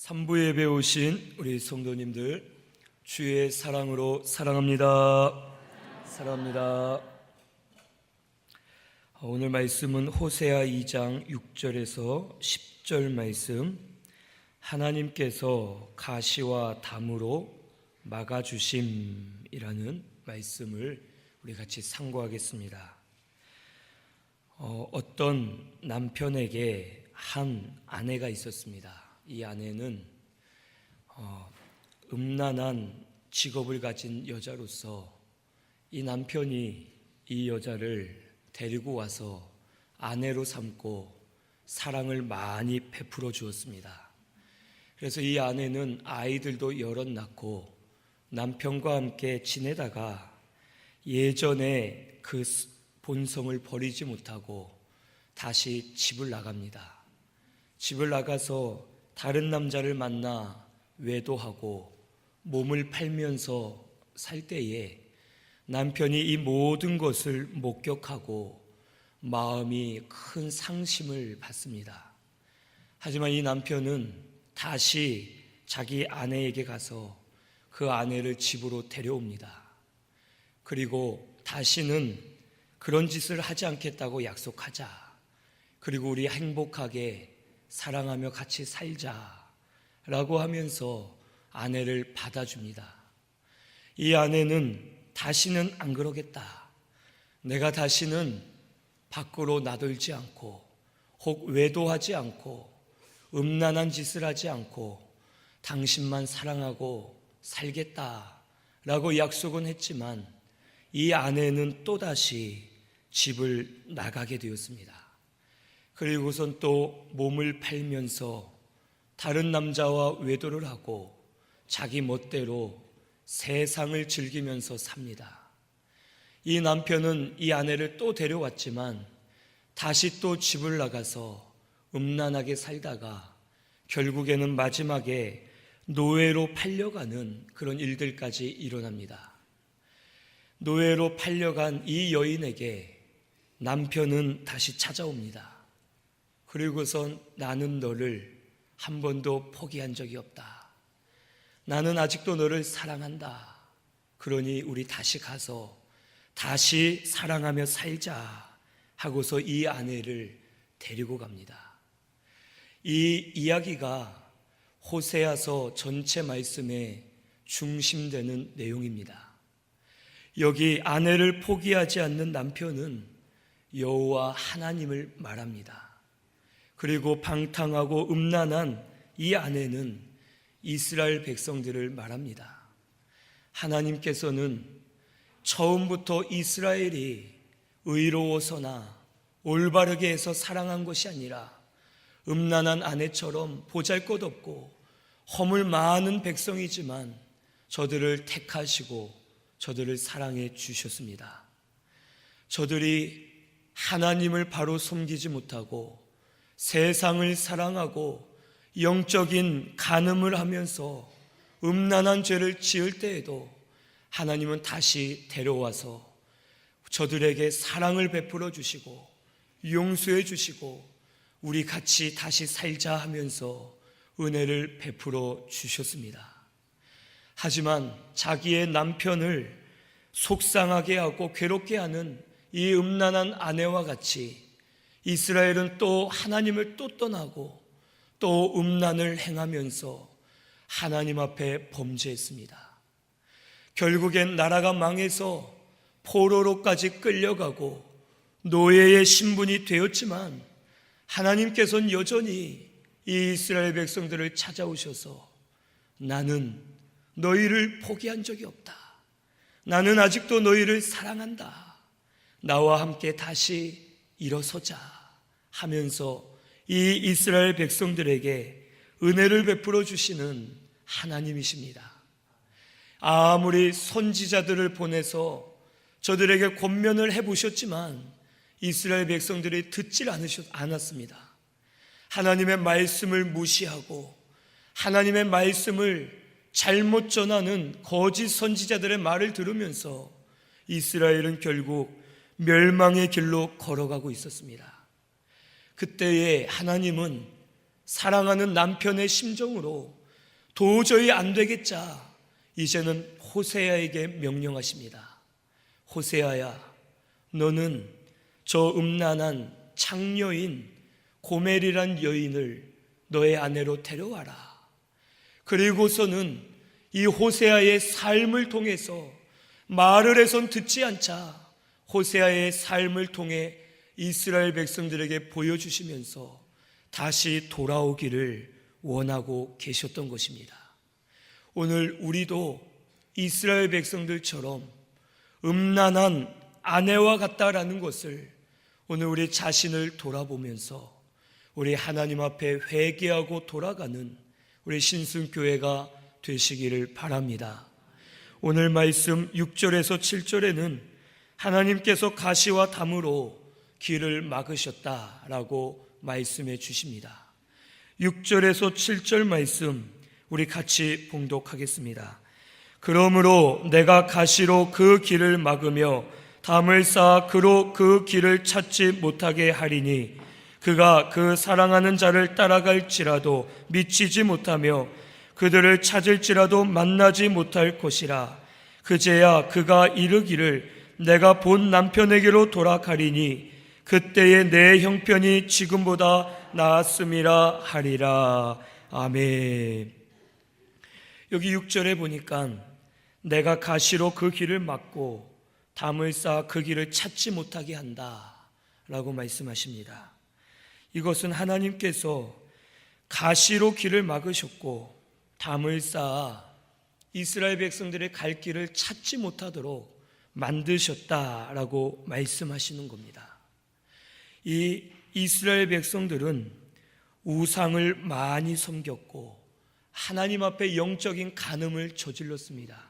3부 예배 오신 우리 성도님들, 주의 사랑으로 사랑합니다. 사랑합니다. 오늘 말씀은 호세아 2장 6절에서 10절 말씀, 하나님께서 가시와 담으로 막아주심이라는 말씀을 우리 같이 상고하겠습니다. 어떤 남편에게 한 아내가 있었습니다. 이 아내는 음란한 직업을 가진 여자로서 이 남편이 이 여자를 데리고 와서 아내로 삼고 사랑을 많이 베풀어 주었습니다. 그래서 이 아내는 아이들도 여럿 낳고 남편과 함께 지내다가 예전에 그 본성을 버리지 못하고 다시 집을 나갑니다. 집을 나가서 다른 남자를 만나 외도하고 몸을 팔면서 살 때에 남편이 이 모든 것을 목격하고 마음이 큰 상심을 받습니다. 하지만 이 남편은 다시 자기 아내에게 가서 그 아내를 집으로 데려옵니다. 그리고 다시는 그런 짓을 하지 않겠다고 약속하자. 그리고 우리 행복하게 사랑하며 같이 살자라고 하면서 아내를 받아줍니다. 이 아내는 다시는 안 그러겠다. 내가 다시는 밖으로 나돌지 않고 혹 외도하지 않고 음란한 짓을 하지 않고 당신만 사랑하고 살겠다라고 약속은 했지만 이 아내는 또다시 집을 나가게 되었습니다. 그리고선 또 몸을 팔면서 다른 남자와 외도를 하고 자기 멋대로 세상을 즐기면서 삽니다. 이 남편은 이 아내를 또 데려왔지만 다시 또 집을 나가서 음란하게 살다가 결국에는 마지막에 노예로 팔려가는 그런 일들까지 일어납니다. 노예로 팔려간 이 여인에게 남편은 다시 찾아옵니다. 그리고선 나는 너를 한 번도 포기한 적이 없다. 나는 아직도 너를 사랑한다. 그러니 우리 다시 가서 다시 사랑하며 살자 하고서 이 아내를 데리고 갑니다. 이 이야기가 호세아서 전체 말씀의 중심되는 내용입니다. 여기 아내를 포기하지 않는 남편은 여호와 하나님을 말합니다. 그리고 방탕하고 음란한 이 아내는 이스라엘 백성들을 말합니다. 하나님께서는 처음부터 이스라엘이 의로워서나 올바르게 해서 사랑한 것이 아니라 음란한 아내처럼 보잘것없고 허물 많은 백성이지만 저들을 택하시고 저들을 사랑해 주셨습니다. 저들이 하나님을 바로 섬기지 못하고 세상을 사랑하고 영적인 간음을 하면서 음란한 죄를 지을 때에도 하나님은 다시 데려와서 저들에게 사랑을 베풀어 주시고 용서해 주시고 우리 같이 다시 살자 하면서 은혜를 베풀어 주셨습니다. 하지만 자기의 남편을 속상하게 하고 괴롭게 하는 이 음란한 아내와 같이 이스라엘은 또 하나님을 또 떠나고 또 음란을 행하면서 하나님 앞에 범죄했습니다. 결국엔 나라가 망해서 포로로까지 끌려가고 노예의 신분이 되었지만 하나님께서는 여전히 이 이스라엘 백성들을 찾아오셔서 나는 너희를 포기한 적이 없다. 나는 아직도 너희를 사랑한다. 나와 함께 다시 일어서자 하면서 이 이스라엘 백성들에게 은혜를 베풀어 주시는 하나님이십니다. 아무리 선지자들을 보내서 저들에게 권면을 해보셨지만 이스라엘 백성들이 듣질 않았습니다. 하나님의 말씀을 무시하고 하나님의 말씀을 잘못 전하는 거짓 선지자들의 말을 들으면서 이스라엘은 결국 멸망의 길로 걸어가고 있었습니다. 그때에 하나님은 사랑하는 남편의 심정으로 도저히 안 되겠자 이제는 호세아에게 명령하십니다. 호세아야, 너는 저 음란한 창녀인 고멜이란 여인을 너의 아내로 데려와라. 그리고서는 이 호세아의 삶을 통해서 말을 해선 듣지 않자 호세아의 삶을 통해 이스라엘 백성들에게 보여주시면서 다시 돌아오기를 원하고 계셨던 것입니다. 오늘 우리도 이스라엘 백성들처럼 음란한 아내와 같다라는 것을 오늘 우리 자신을 돌아보면서 우리 하나님 앞에 회개하고 돌아가는 우리 신순교회가 되시기를 바랍니다. 오늘 말씀 6절에서 7절에는 하나님께서 가시와 담으로 길을 막으셨다라고 말씀해 주십니다. 6절에서 7절 말씀 우리 같이 봉독하겠습니다. 그러므로 내가 가시로 그 길을 막으며 담을 쌓아 그로 그 길을 찾지 못하게 하리니 그가 그 사랑하는 자를 따라갈지라도 미치지 못하며 그들을 찾을지라도 만나지 못할 것이라. 그제야 그가 이르기를 내가 본 남편에게로 돌아가리니 그때의 내 형편이 지금보다 나았음이라 하리라. 아멘. 여기 6절에 보니까 내가 가시로 그 길을 막고 담을 쌓아 그 길을 찾지 못하게 한다 라고 말씀하십니다. 이것은 하나님께서 가시로 길을 막으셨고 담을 쌓아 이스라엘 백성들의 갈 길을 찾지 못하도록 만드셨다라고 말씀하시는 겁니다. 이 이스라엘 백성들은 우상을 많이 섬겼고 하나님 앞에 영적인 간음을 저질렀습니다.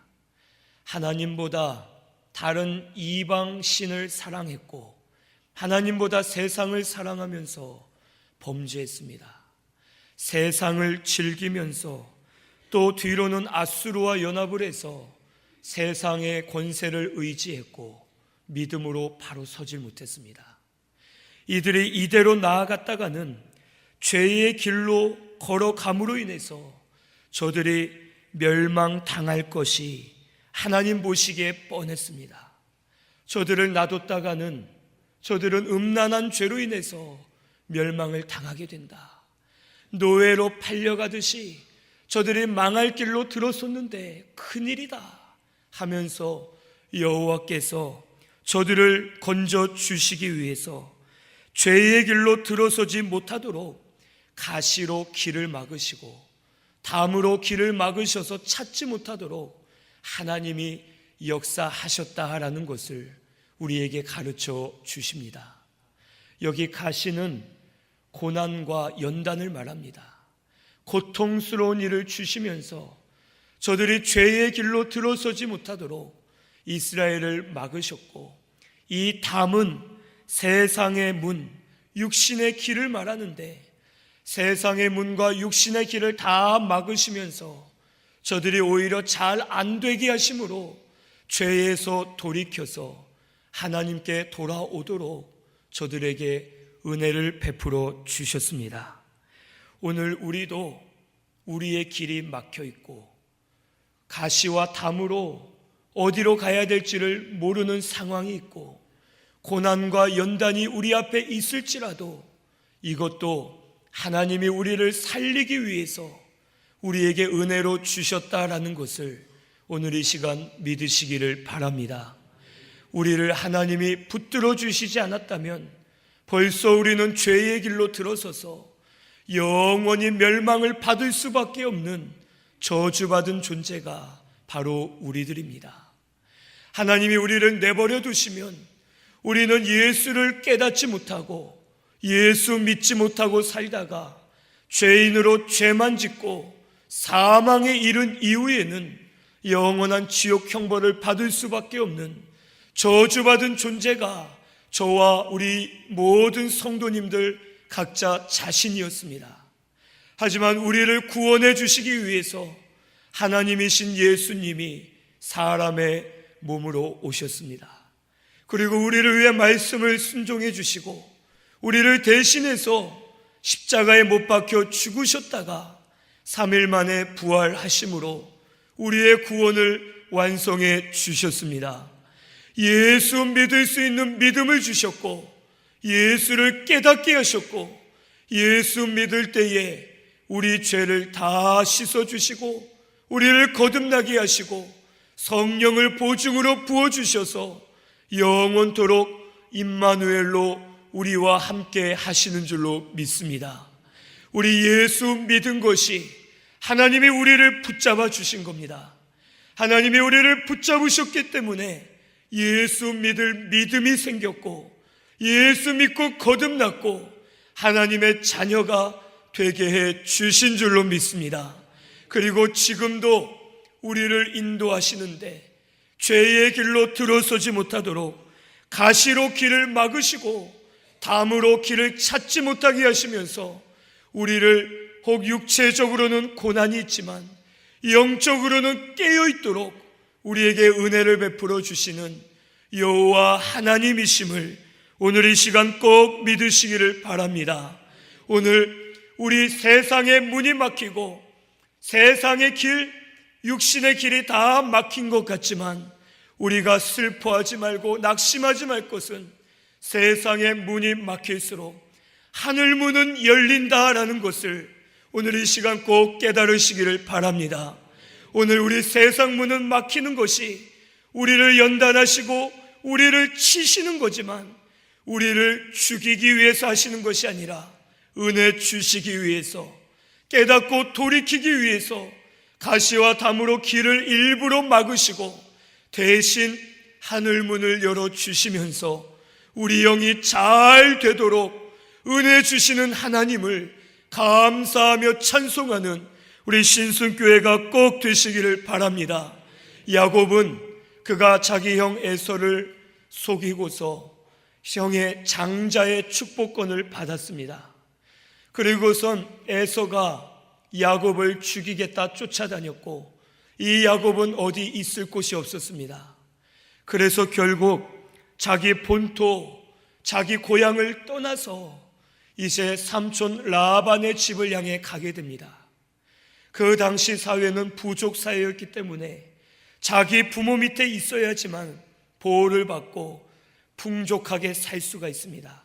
하나님보다 다른 이방 신을 사랑했고 하나님보다 세상을 사랑하면서 범죄했습니다. 세상을 즐기면서 또 뒤로는 아수르와 연합을 해서 세상의 권세를 의지했고 믿음으로 바로 서질 못했습니다. 이들이 이대로 나아갔다가는 죄의 길로 걸어감으로 인해서 저들이 멸망당할 것이 하나님 보시기에 뻔했습니다. 저들을 놔뒀다가는 저들은 음란한 죄로 인해서 멸망을 당하게 된다. 노예로 팔려가듯이 저들이 망할 길로 들어섰는데 큰일이다 하면서 여호와께서 저들을 건져 주시기 위해서 죄의 길로 들어서지 못하도록 가시로 길을 막으시고 담으로 길을 막으셔서 찾지 못하도록 하나님이 역사하셨다라는 것을 우리에게 가르쳐 주십니다. 여기 가시는 고난과 연단을 말합니다. 고통스러운 일을 주시면서 저들이 죄의 길로 들어서지 못하도록 이스라엘을 막으셨고, 이 담은 세상의 문, 육신의 길을 말하는데 세상의 문과 육신의 길을 다 막으시면서 저들이 오히려 잘 안 되게 하심으로 죄에서 돌이켜서 하나님께 돌아오도록 저들에게 은혜를 베풀어 주셨습니다. 오늘 우리도 우리의 길이 막혀 있고 가시와 담으로 어디로 가야 될지를 모르는 상황이 있고 고난과 연단이 우리 앞에 있을지라도 이것도 하나님이 우리를 살리기 위해서 우리에게 은혜로 주셨다라는 것을 오늘 이 시간 믿으시기를 바랍니다. 우리를 하나님이 붙들어 주시지 않았다면 벌써 우리는 죄의 길로 들어서서 영원히 멸망을 받을 수밖에 없는 저주받은 존재가 바로 우리들입니다. 하나님이 우리를 내버려 두시면 우리는 예수를 깨닫지 못하고 예수 믿지 못하고 살다가 죄인으로 죄만 짓고 사망에 이른 이후에는 영원한 지옥 형벌을 받을 수밖에 없는 저주받은 존재가 저와 우리 모든 성도님들 각자 자신이었습니다. 하지만 우리를 구원해 주시기 위해서 하나님이신 예수님이 사람의 몸으로 오셨습니다. 그리고 우리를 위해 말씀을 순종해 주시고 우리를 대신해서 십자가에 못 박혀 죽으셨다가 3일 만에 부활하심으로 우리의 구원을 완성해 주셨습니다. 예수 믿을 수 있는 믿음을 주셨고, 예수를 깨닫게 하셨고, 예수 믿을 때에 우리 죄를 다 씻어주시고 우리를 거듭나게 하시고 성령을 보증으로 부어주셔서 영원토록 임마누엘로 우리와 함께 하시는 줄로 믿습니다. 우리 예수 믿은 것이 하나님이 우리를 붙잡아 주신 겁니다. 하나님이 우리를 붙잡으셨기 때문에 예수 믿을 믿음이 생겼고, 예수 믿고 거듭났고 하나님의 자녀가 되게 해 주신 줄로 믿습니다. 그리고 지금도 우리를 인도하시는데 죄의 길로 들어서지 못하도록 가시로 길을 막으시고 담으로 길을 찾지 못하게 하시면서 우리를 혹 육체적으로는 고난이 있지만 영적으로는 깨어있도록 우리에게 은혜를 베풀어 주시는 여호와 하나님이심을 오늘 이 시간 꼭 믿으시기를 바랍니다. 오늘 우리 세상의 문이 막히고 세상의 길, 육신의 길이 다 막힌 것 같지만 우리가 슬퍼하지 말고 낙심하지 말 것은 세상의 문이 막힐수록 하늘 문은 열린다라는 것을 오늘 이 시간 꼭 깨달으시기를 바랍니다. 오늘 우리 세상 문은 막히는 것이 우리를 연단하시고 우리를 치시는 거지만 우리를 죽이기 위해서 하시는 것이 아니라 은혜 주시기 위해서, 깨닫고 돌이키기 위해서 가시와 담으로 길을 일부러 막으시고 대신 하늘문을 열어주시면서 우리 영이 잘 되도록 은혜 주시는 하나님을 감사하며 찬송하는 우리 신순교회가 꼭 되시기를 바랍니다. 야곱은 그가 자기 형 에서를 속이고서 형의 장자의 축복권을 받았습니다. 그리고선 에서가 야곱을 죽이겠다 쫓아다녔고 이 야곱은 어디 있을 곳이 없었습니다. 그래서 결국 자기 본토, 자기 고향을 떠나서 이제 삼촌 라반의 집을 향해 가게 됩니다. 그 당시 사회는 부족 사회였기 때문에 자기 부모 밑에 있어야지만 보호를 받고 풍족하게 살 수가 있습니다.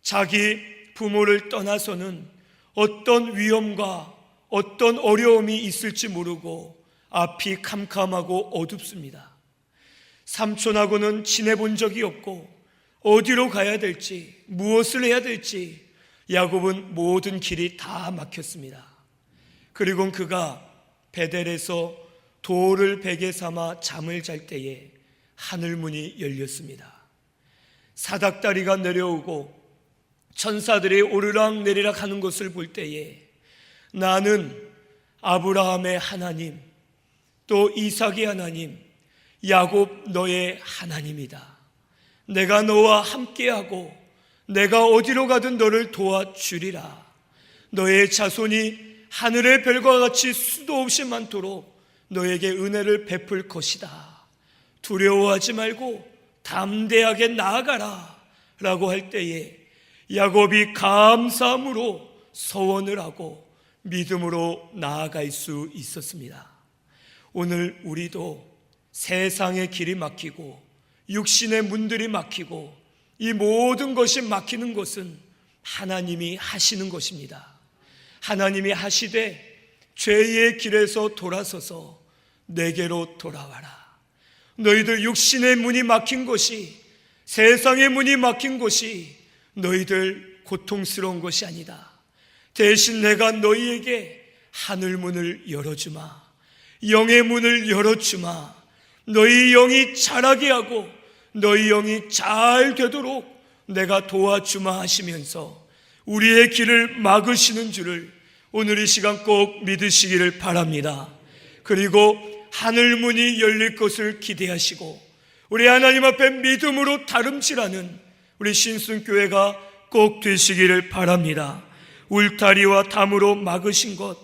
자기 부모를 떠나서는 어떤 위험과 어떤 어려움이 있을지 모르고 앞이 캄캄하고 어둡습니다. 삼촌하고는 지내본 적이 없고 어디로 가야 될지, 무엇을 해야 될지 야곱은 모든 길이 다 막혔습니다. 그리고 그가 베델에서 돌을 베개 삼아 잠을 잘 때에 하늘문이 열렸습니다. 사닥다리가 내려오고 천사들이 오르락 내리락 하는 것을 볼 때에 나는 아브라함의 하나님, 또 이삭의 하나님, 야곱 너의 하나님이다. 내가 너와 함께하고 내가 어디로 가든 너를 도와주리라. 너의 자손이 하늘의 별과 같이 수도 없이 많도록 너에게 은혜를 베풀 것이다. 두려워하지 말고 담대하게 나아가라 라고 할 때에 야곱이 감사함으로 서원을 하고 믿음으로 나아갈 수 있었습니다. 오늘 우리도 세상의 길이 막히고 육신의 문들이 막히고 이 모든 것이 막히는 것은 하나님이 하시는 것입니다. 하나님이 하시되 죄의 길에서 돌아서서 내게로 돌아와라. 너희들 육신의 문이 막힌 것이, 세상의 문이 막힌 것이 너희들 고통스러운 것이 아니다. 대신 내가 너희에게 하늘 문을 열어주마. 영의 문을 열어주마. 너희 영이 자라게 하고 너희 영이 잘 되도록 내가 도와주마 하시면서 우리의 길을 막으시는 줄을 오늘 이 시간 꼭 믿으시기를 바랍니다. 그리고 하늘문이 열릴 것을 기대하시고 우리 하나님 앞에 믿음으로 다름질하는 우리 신순교회가 꼭 되시기를 바랍니다. 울타리와 담으로 막으신 것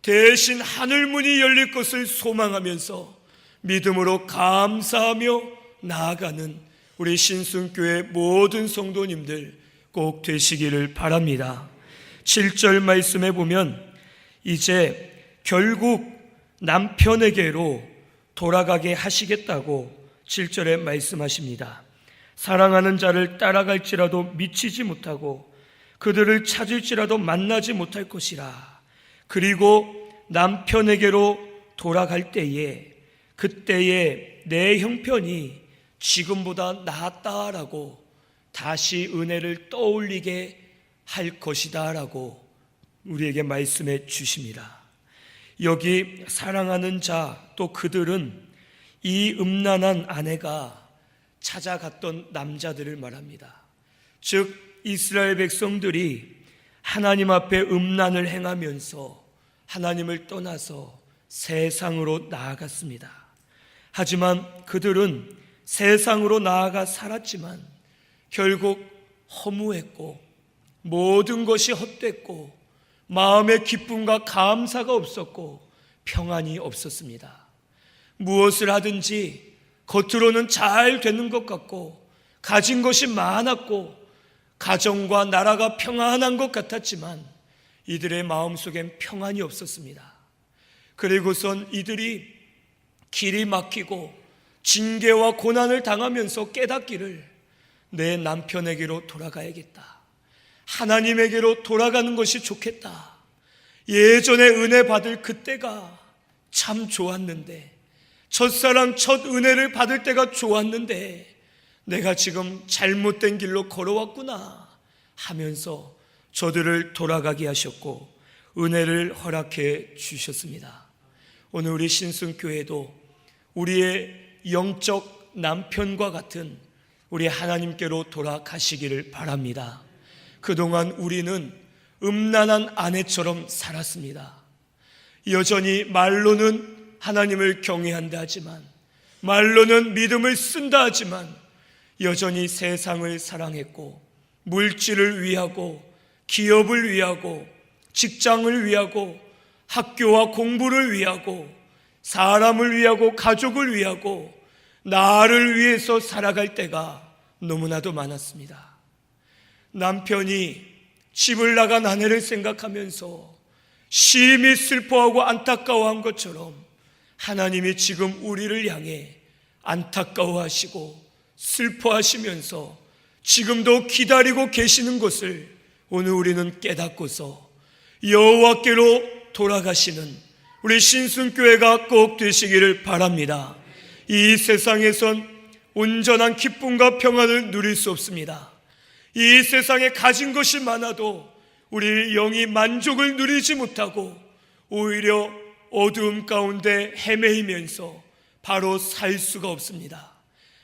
대신 하늘문이 열릴 것을 소망하면서 믿음으로 감사하며 나아가는 우리 신순교회 모든 성도님들 꼭 되시기를 바랍니다. 7절 말씀에 보면 이제 결국 남편에게로 돌아가게 하시겠다고 7절에 말씀하십니다. 사랑하는 자를 따라갈지라도 미치지 못하고 그들을 찾을지라도 만나지 못할 것이라. 그리고 남편에게로 돌아갈 때에 그때에 내 형편이 지금보다 나았다라고 다시 은혜를 떠올리게 할 것이다 라고 우리에게 말씀해 주십니다. 여기 사랑하는 자 또 그들은 이 음란한 아내가 찾아갔던 남자들을 말합니다. 즉 이스라엘 백성들이 하나님 앞에 음란을 행하면서 하나님을 떠나서 세상으로 나아갔습니다. 하지만 그들은 세상으로 나아가 살았지만 결국 허무했고 모든 것이 헛됐고 마음의 기쁨과 감사가 없었고 평안이 없었습니다. 무엇을 하든지 겉으로는 잘 되는 것 같고 가진 것이 많았고 가정과 나라가 평안한 것 같았지만 이들의 마음속엔 평안이 없었습니다. 그리고선 이들이 길이 막히고 징계와 고난을 당하면서 깨닫기를 내 남편에게로 돌아가야겠다. 하나님에게로 돌아가는 것이 좋겠다. 예전에 은혜 받을 그때가 참 좋았는데, 첫사랑 첫 은혜를 받을 때가 좋았는데 내가 지금 잘못된 길로 걸어왔구나 하면서 저들을 돌아가게 하셨고 은혜를 허락해 주셨습니다. 오늘 우리 신순교회도 우리의 영적 남편과 같은 우리 하나님께로 돌아가시기를 바랍니다. 그동안 우리는 음란한 아내처럼 살았습니다. 여전히 말로는 하나님을 경외한다 하지만, 말로는 믿음을 쓴다 하지만 여전히 세상을 사랑했고 물질을 위하고 기업을 위하고 직장을 위하고 학교와 공부를 위하고 사람을 위하고 가족을 위하고 나를 위해서 살아갈 때가 너무나도 많았습니다. 남편이 집을 나간 아내를 생각하면서 심히 슬퍼하고 안타까워한 것처럼 하나님이 지금 우리를 향해 안타까워하시고 슬퍼하시면서 지금도 기다리고 계시는 것을 오늘 우리는 깨닫고서 여호와께로 돌아가시는 우리 신순교회가 꼭 되시기를 바랍니다. 이 세상에선 온전한 기쁨과 평안을 누릴 수 없습니다. 이 세상에 가진 것이 많아도 우리 영이 만족을 누리지 못하고 오히려 어두움 가운데 헤매이면서 바로 살 수가 없습니다.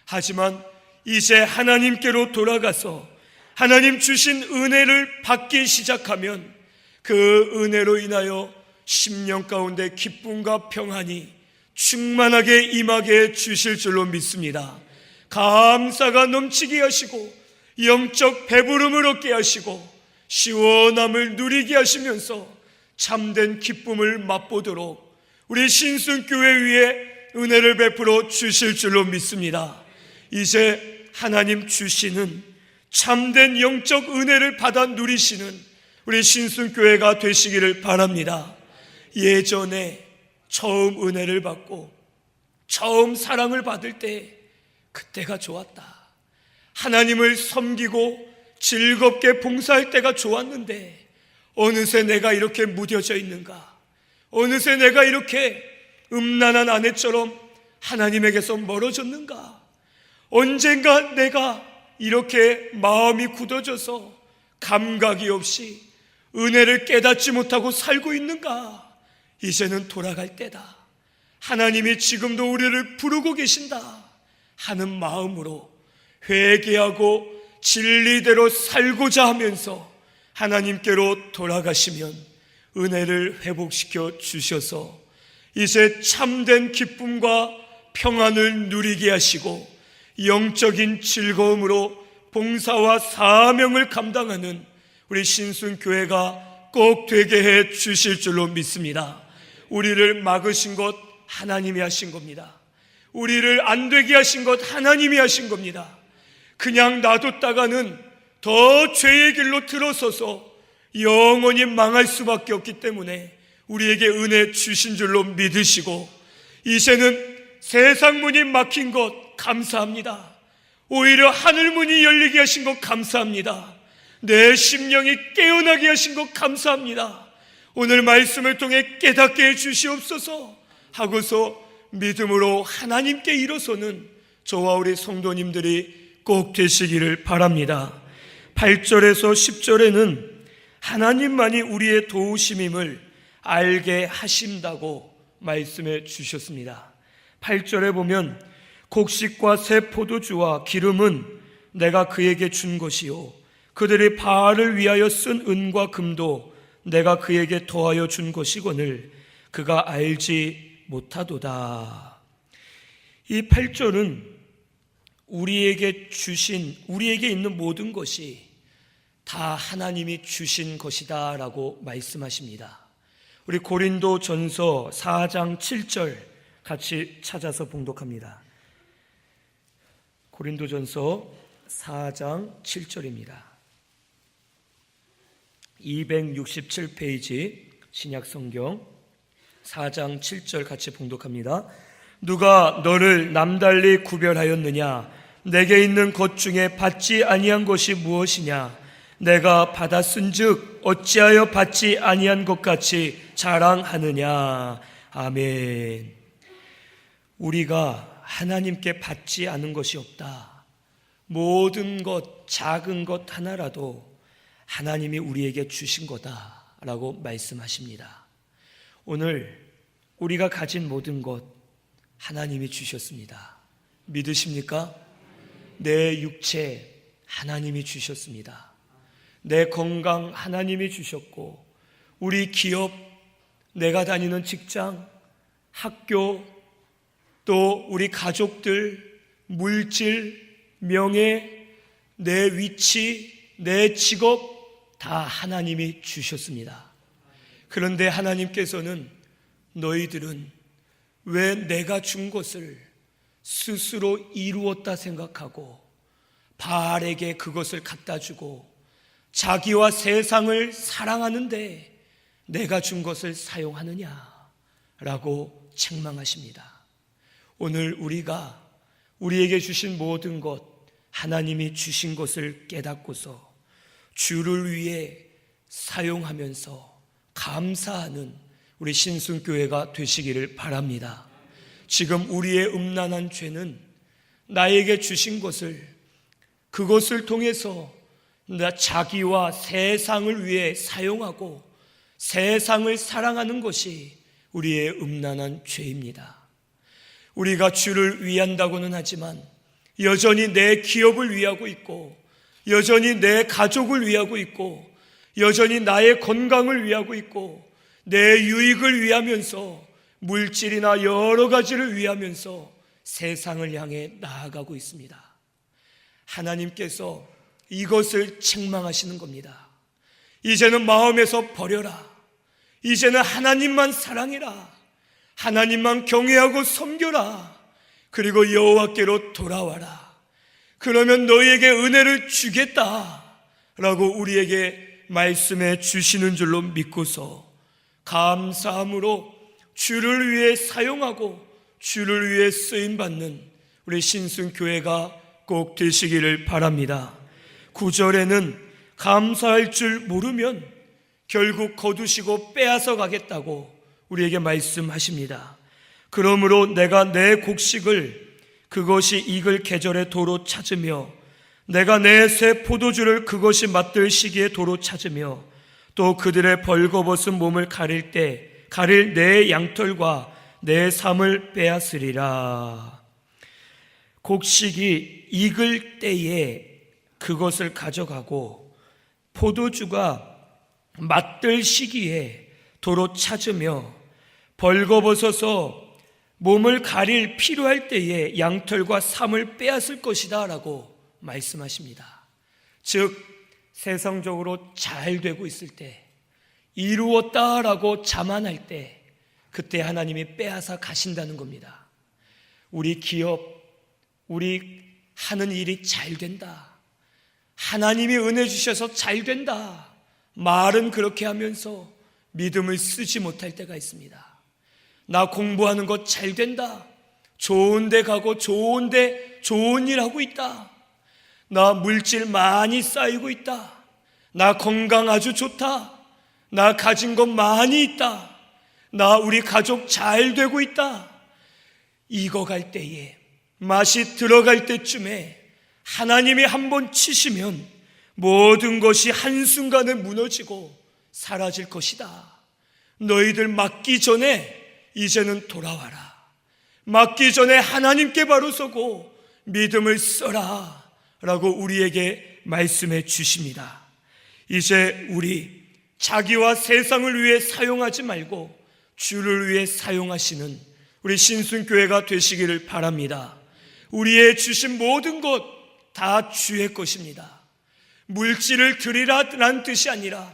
하지만 이제 하나님께로 돌아가서 하나님 주신 은혜를 받기 시작하면 그 은혜로 인하여 심령 가운데 기쁨과 평안이 충만하게 임하게 주실 줄로 믿습니다. 감사가 넘치게 하시고 영적 배부름을 얻게 하시고 시원함을 누리게 하시면서 참된 기쁨을 맛보도록 우리 신순교회 위에 은혜를 베풀어 주실 줄로 믿습니다. 이제 하나님 주시는 참된 영적 은혜를 받아 누리시는 우리 신순교회가 되시기를 바랍니다. 예전에 처음 은혜를 받고 처음 사랑을 받을 때 그때가 좋았다. 하나님을 섬기고 즐겁게 봉사할 때가 좋았는데 어느새 내가 이렇게 무뎌져 있는가? 어느새 내가 이렇게 음란한 아내처럼 하나님에게서 멀어졌는가? 언젠가 내가 이렇게 마음이 굳어져서 감각이 없이 은혜를 깨닫지 못하고 살고 있는가? 이제는 돌아갈 때다. 하나님이 지금도 우리를 부르고 계신다 하는 마음으로 회개하고 진리대로 살고자 하면서 하나님께로 돌아가시면 은혜를 회복시켜 주셔서 이제 참된 기쁨과 평안을 누리게 하시고 영적인 즐거움으로 봉사와 사명을 감당하는 우리 신순교회가 꼭 되게 해 주실 줄로 믿습니다. 우리를 막으신 것 하나님이 하신 겁니다. 우리를 안 되게 하신 것 하나님이 하신 겁니다. 그냥 놔뒀다가는 더 죄의 길로 들어서서 영원히 망할 수밖에 없기 때문에 우리에게 은혜 주신 줄로 믿으시고, 이제는 세상 문이 막힌 것 감사합니다. 오히려 하늘 문이 열리게 하신 것 감사합니다. 내 심령이 깨어나게 하신 것 감사합니다. 오늘 말씀을 통해 깨닫게 해 주시옵소서 하고서 믿음으로 하나님께 일어서는 저와 우리 성도님들이 꼭 되시기를 바랍니다. 8절에서 10절에는 하나님만이 우리의 도우심임을 알게 하신다고 말씀해 주셨습니다. 8절에 보면 곡식과 새 포도주와 기름은 내가 그에게 준 것이요 그들이 바알을 위하여 쓴 은과 금도 내가 그에게 더하여 준 것이거늘 그가 알지 못하도다. 이 8절은 우리에게 있는 모든 것이 다 하나님이 주신 것이다 라고 말씀하십니다. 우리 고린도 전서 4장 7절 같이 찾아서 봉독합니다. 고린도 전서 4장 7절입니다. 267페이지 신약성경 4장 7절 같이 봉독합니다. 누가 너를 남달리 구별하였느냐? 내게 있는 것 중에 받지 아니한 것이 무엇이냐? 내가 받았은즉 어찌하여 받지 아니한 것 같이 자랑하느냐? 아멘. 우리가 하나님께 받지 않은 것이 없다. 모든 것, 작은 것 하나라도 하나님이 우리에게 주신 거다라고 말씀하십니다. 오늘 우리가 가진 모든 것 하나님이 주셨습니다. 믿으십니까? 내 육체 하나님이 주셨습니다. 내 건강 하나님이 주셨고, 우리 기업, 내가 다니는 직장, 학교, 또 우리 가족들, 물질, 명예, 내 위치, 내 직업 다 하나님이 주셨습니다. 그런데 하나님께서는 너희들은 왜 내가 준 것을 스스로 이루었다 생각하고 바알에게 그것을 갖다 주고 자기와 세상을 사랑하는데 내가 준 것을 사용하느냐라고 책망하십니다. 오늘 우리에게 주신 모든 것, 하나님이 주신 것을 깨닫고서 주를 위해 사용하면서 감사하는 우리 신순교회가 되시기를 바랍니다. 지금 우리의 음란한 죄는 나에게 주신 그것을 통해서 자기와 세상을 위해 사용하고 세상을 사랑하는 것이 우리의 음란한 죄입니다. 우리가 주를 위한다고는 하지만 여전히 내 기업을 위하고 있고, 여전히 내 가족을 위하고 있고, 여전히 나의 건강을 위하고 있고, 내 유익을 위하면서 물질이나 여러 가지를 위하면서 세상을 향해 나아가고 있습니다. 하나님께서 이것을 책망하시는 겁니다. 이제는 마음에서 버려라. 이제는 하나님만 사랑해라. 하나님만 경외하고 섬겨라. 그리고 여호와께로 돌아와라. 그러면 너희에게 은혜를 주겠다라고 우리에게 말씀해 주시는 줄로 믿고서 감사함으로 주를 위해 사용하고 주를 위해 쓰임받는 우리 신순교회가 꼭 되시기를 바랍니다. 9절에는 감사할 줄 모르면 결국 거두시고 빼앗아 가겠다고 우리에게 말씀하십니다. 그러므로 내가 내 곡식을 그것이 익을 계절의 도로 찾으며 내가 내 새 포도주를 그것이 맛들 시기의 도로 찾으며 또 그들의 벌거벗은 몸을 가릴 내 양털과 내 삶을 빼앗으리라. 곡식이 익을 때에 그것을 가져가고 포도주가 맛들 시기에 도로 찾으며 벌거벗어서 몸을 가릴 필요할 때에 양털과 삶을 빼앗을 것이다 라고 말씀하십니다. 즉 세상적으로 잘 되고 있을 때, 이루었다라고 자만할 때, 그때 하나님이 빼앗아 가신다는 겁니다. 우리 기업, 우리 하는 일이 잘 된다, 하나님이 은혜 주셔서 잘 된다, 말은 그렇게 하면서 믿음을 쓰지 못할 때가 있습니다. 나 공부하는 거 잘 된다. 좋은 데 가고 좋은 일 하고 있다. 나 물질 많이 쌓이고 있다. 나 건강 아주 좋다. 나 가진 것 많이 있다. 나 우리 가족 잘 되고 있다. 익어갈 때에, 맛이 들어갈 때쯤에 하나님이 한번 치시면 모든 것이 한순간에 무너지고 사라질 것이다. 너희들 맞기 전에 이제는 돌아와라. 맞기 전에 하나님께 바로 서고 믿음을 써라 라고 우리에게 말씀해 주십니다. 이제 우리 자기와 세상을 위해 사용하지 말고 주를 위해 사용하시는 우리 신순교회가 되시기를 바랍니다. 우리의 주신 모든 것 다 주의 것입니다. 물질을 드리라는 뜻이 아니라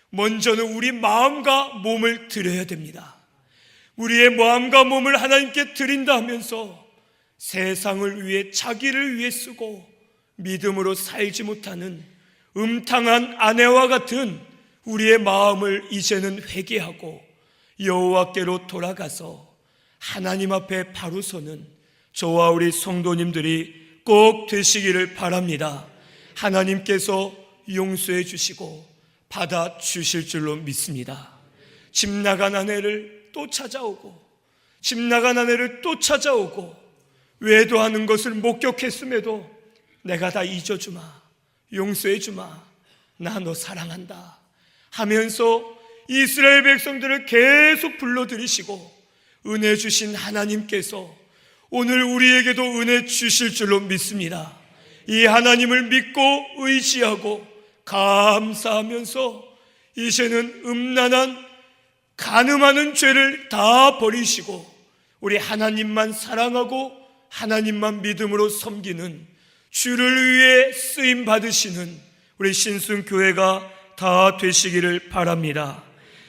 먼저는 우리 마음과 몸을 드려야 됩니다. 우리의 마음과 몸을 하나님께 드린다 하면서 세상을 위해, 자기를 위해 쓰고 믿음으로 살지 못하는 음탕한 아내와 같은 우리의 마음을 이제는 회개하고 여호와께로 돌아가서 하나님 앞에 바로 서는 저와 우리 성도님들이 꼭 되시기를 바랍니다. 하나님께서 용서해 주시고 받아 주실 줄로 믿습니다. 집 나간 아내를 또 찾아오고, 집 나간 아내를 또 찾아오고, 외도하는 것을 목격했음에도 내가 다 잊어주마, 용서해 주마, 나 너 사랑한다 하면서 이스라엘 백성들을 계속 불러들이시고 은혜 주신 하나님께서 오늘 우리에게도 은혜 주실 줄로 믿습니다. 이 하나님을 믿고 의지하고 감사하면서 이제는 음란한 간음하는 죄를 다 버리시고 우리 하나님만 사랑하고 하나님만 믿음으로 섬기는, 주를 위해 쓰임 받으시는 우리 신순교회가 다 되시기를 바랍니다.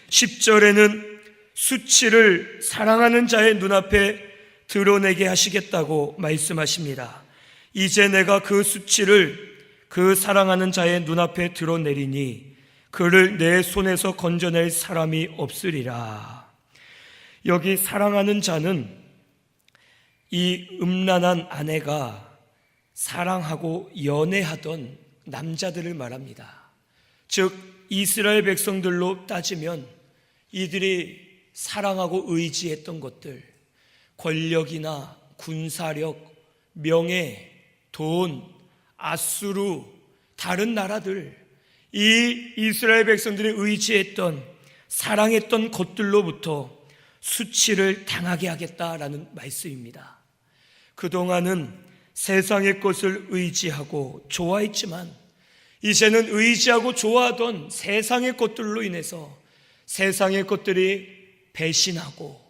10절에는 수치를 사랑하는 자의 눈앞에 드러내게 하시겠다고 말씀하십니다. 이제 내가 그 수치를 그 사랑하는 자의 눈앞에 드러내리니 그를 내 손에서 건져낼 사람이 없으리라. 여기 사랑하는 자는 이 음란한 아내가 사랑하고 연애하던 남자들을 말합니다. 즉 이스라엘 백성들로 따지면 이들이 사랑하고 의지했던 것들, 권력이나 군사력, 명예, 돈, 아수르, 다른 나라들, 이 이스라엘 백성들이 의지했던, 사랑했던 것들로부터 수치를 당하게 하겠다라는 말씀입니다. 그동안은 세상의 것을 의지하고 좋아했지만 이제는 의지하고 좋아하던 세상의 것들로 인해서 세상의 것들이 배신하고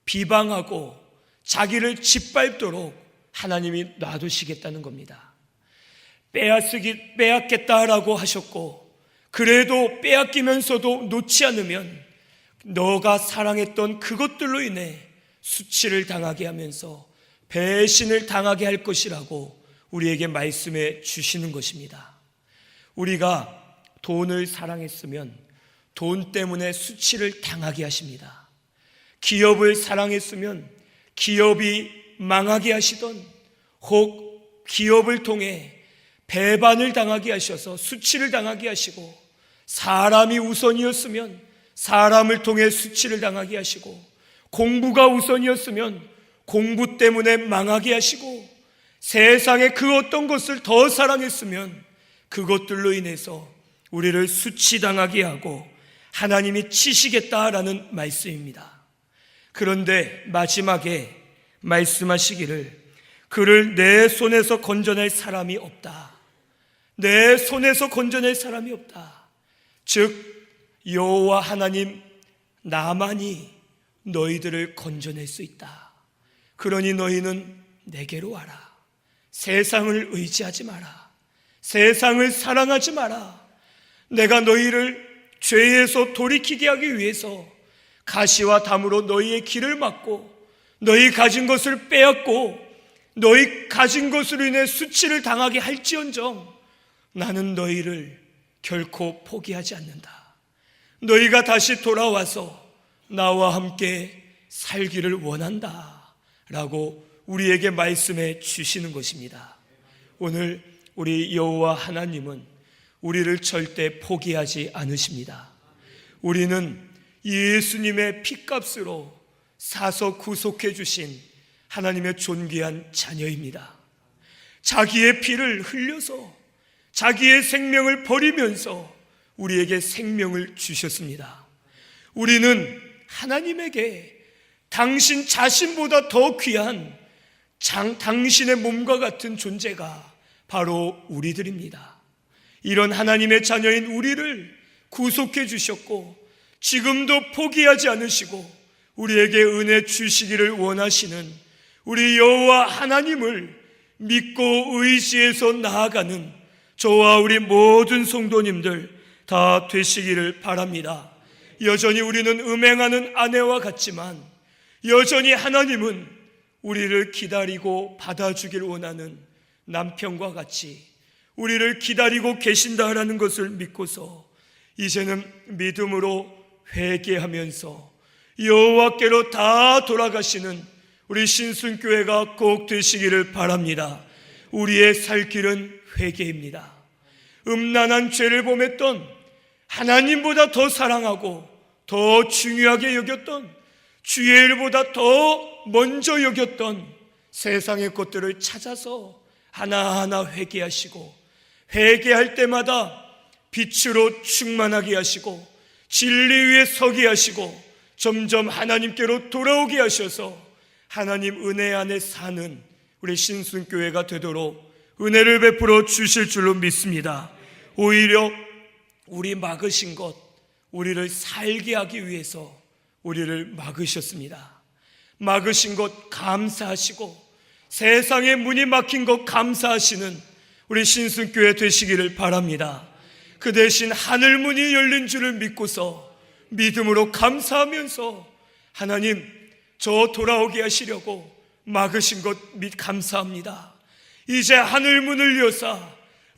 비방하고 자기를 짓밟도록 하나님이 놔두시겠다는 겁니다. 빼앗겠다라고 하셨고, 그래도 빼앗기면서도 놓지 않으면 너가 사랑했던 그것들로 인해 수치를 당하게 하면서 배신을 당하게 할 것이라고 우리에게 말씀해 주시는 것입니다. 우리가 돈을 사랑했으면 돈 때문에 수치를 당하게 하십니다. 기업을 사랑했으면 기업이 망하게 하시던, 혹 기업을 통해 배반을 당하게 하셔서 수치를 당하게 하시고, 사람이 우선이었으면 사람을 통해 수치를 당하게 하시고, 공부가 우선이었으면 공부 때문에 망하게 하시고, 세상의 그 어떤 것을 더 사랑했으면 그것들로 인해서 우리를 수치당하게 하고 하나님이 치시겠다라는 말씀입니다. 그런데 마지막에 말씀하시기를 그를 내 손에서 건져낼 사람이 없다. 내 손에서 건져낼 사람이 없다. 즉 여호와 하나님 나만이 너희들을 건져낼 수 있다. 그러니 너희는 내게로 와라. 세상을 의지하지 마라. 세상을 사랑하지 마라. 내가 너희를 죄에서 돌이키게 하기 위해서 가시와 담으로 너희의 길을 막고 너희 가진 것을 빼앗고 너희 가진 것으로 인해 수치를 당하게 할지언정 나는 너희를 결코 포기하지 않는다. 너희가 다시 돌아와서 나와 함께 살기를 원한다 라고 우리에게 말씀해 주시는 것입니다. 오늘 우리 여호와 하나님은 우리를 절대 포기하지 않으십니다. 우리는 예수님의 피값으로 사서 구속해 주신 하나님의 존귀한 자녀입니다. 자기의 피를 흘려서 자기의 생명을 버리면서 우리에게 생명을 주셨습니다. 우리는 하나님에게 당신 자신보다 더 귀한 당신의 몸과 같은 존재가 바로 우리들입니다. 이런 하나님의 자녀인 우리를 구속해 주셨고 지금도 포기하지 않으시고 우리에게 은혜 주시기를 원하시는 우리 여호와 하나님을 믿고 의지해서 나아가는 저와 우리 모든 성도님들 다 되시기를 바랍니다. 여전히 우리는 음행하는 아내와 같지만 여전히 하나님은 우리를 기다리고 받아주길 원하는 남편과 같이 우리를 기다리고 계신다라는 것을 믿고서 이제는 믿음으로 회개하면서 여호와께로 다 돌아가시는 우리 신순교회가 꼭 되시기를 바랍니다. 우리의 살 길은 회개입니다. 음란한 죄를 범했던 하나님보다 더 사랑하고 더 중요하게 여겼던 주의 일보다 더 먼저 여겼던 세상의 것들을 찾아서 하나하나 회개하시고 회개할 때마다 빛으로 충만하게 하시고 진리 위에 서게 하시고 점점 하나님께로 돌아오게 하셔서 하나님 은혜 안에 사는 우리 신순교회가 되도록 은혜를 베풀어 주실 줄로 믿습니다. 오히려 우리 막으신 것, 우리를 살게 하기 위해서 우리를 막으셨습니다. 막으신 것 감사하시고 세상의 문이 막힌 것 감사하시는 우리 신순교회 되시기를 바랍니다. 그 대신 하늘 문이 열린 줄을 믿고서 믿음으로 감사하면서 하나님 저 돌아오게 하시려고 막으신 것 감사합니다. 이제 하늘 문을 여사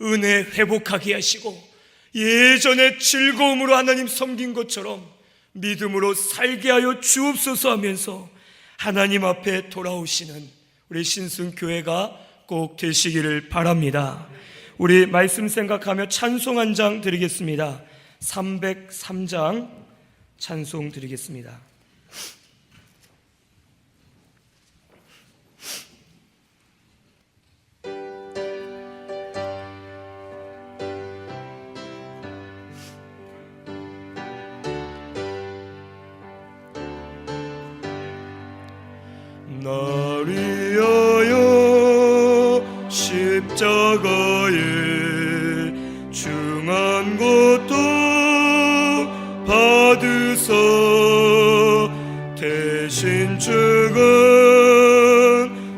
은혜 회복하게 하시고 예전에 즐거움으로 하나님 섬긴 것처럼 믿음으로 살게 하여 주옵소서 하면서 하나님 앞에 돌아오시는 우리 신순교회가 꼭 되시기를 바랍니다. 우리 말씀 생각하며 찬송 한 장 드리겠습니다. 303장 찬송 드리겠습니다. 날 위하여 십자가에 중한 고통 받으사 대신 죽은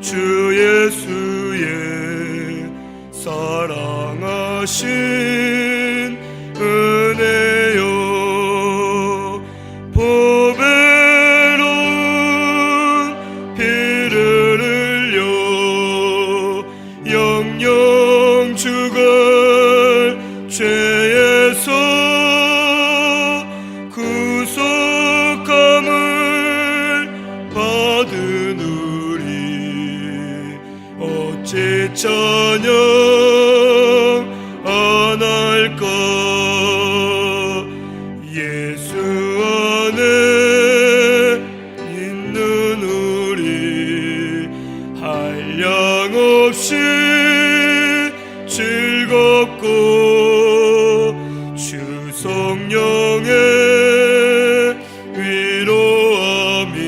주 예수의 사랑하신 은혜요 보배로운 피를 흘려 영영 죽을 죄에서 구속함을 받은 우리 어찌 전혀 안 할까. 예수 안에 있는 우리 한량없이 즐겁고 주 성령의 위로함이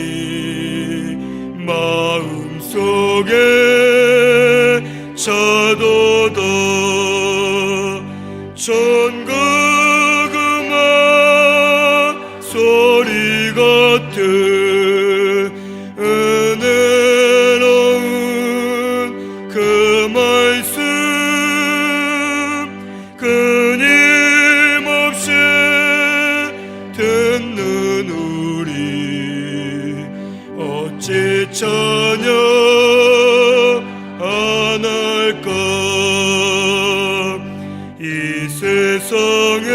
마음속에 차도다. 전국 음악 소리 같은 은혜로운 그 말씀 끊임없이 듣는 우리 어찌 전혀 안 할까. 이 세상에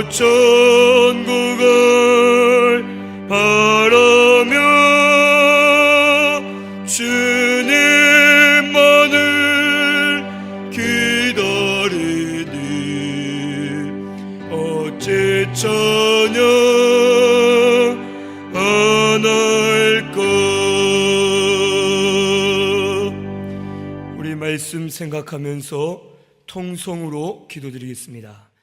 천국을 바라며 주님만을 기다리니 어째 찬양 안 할까. 우리 말씀 생각하면서 통성으로 기도드리겠습니다.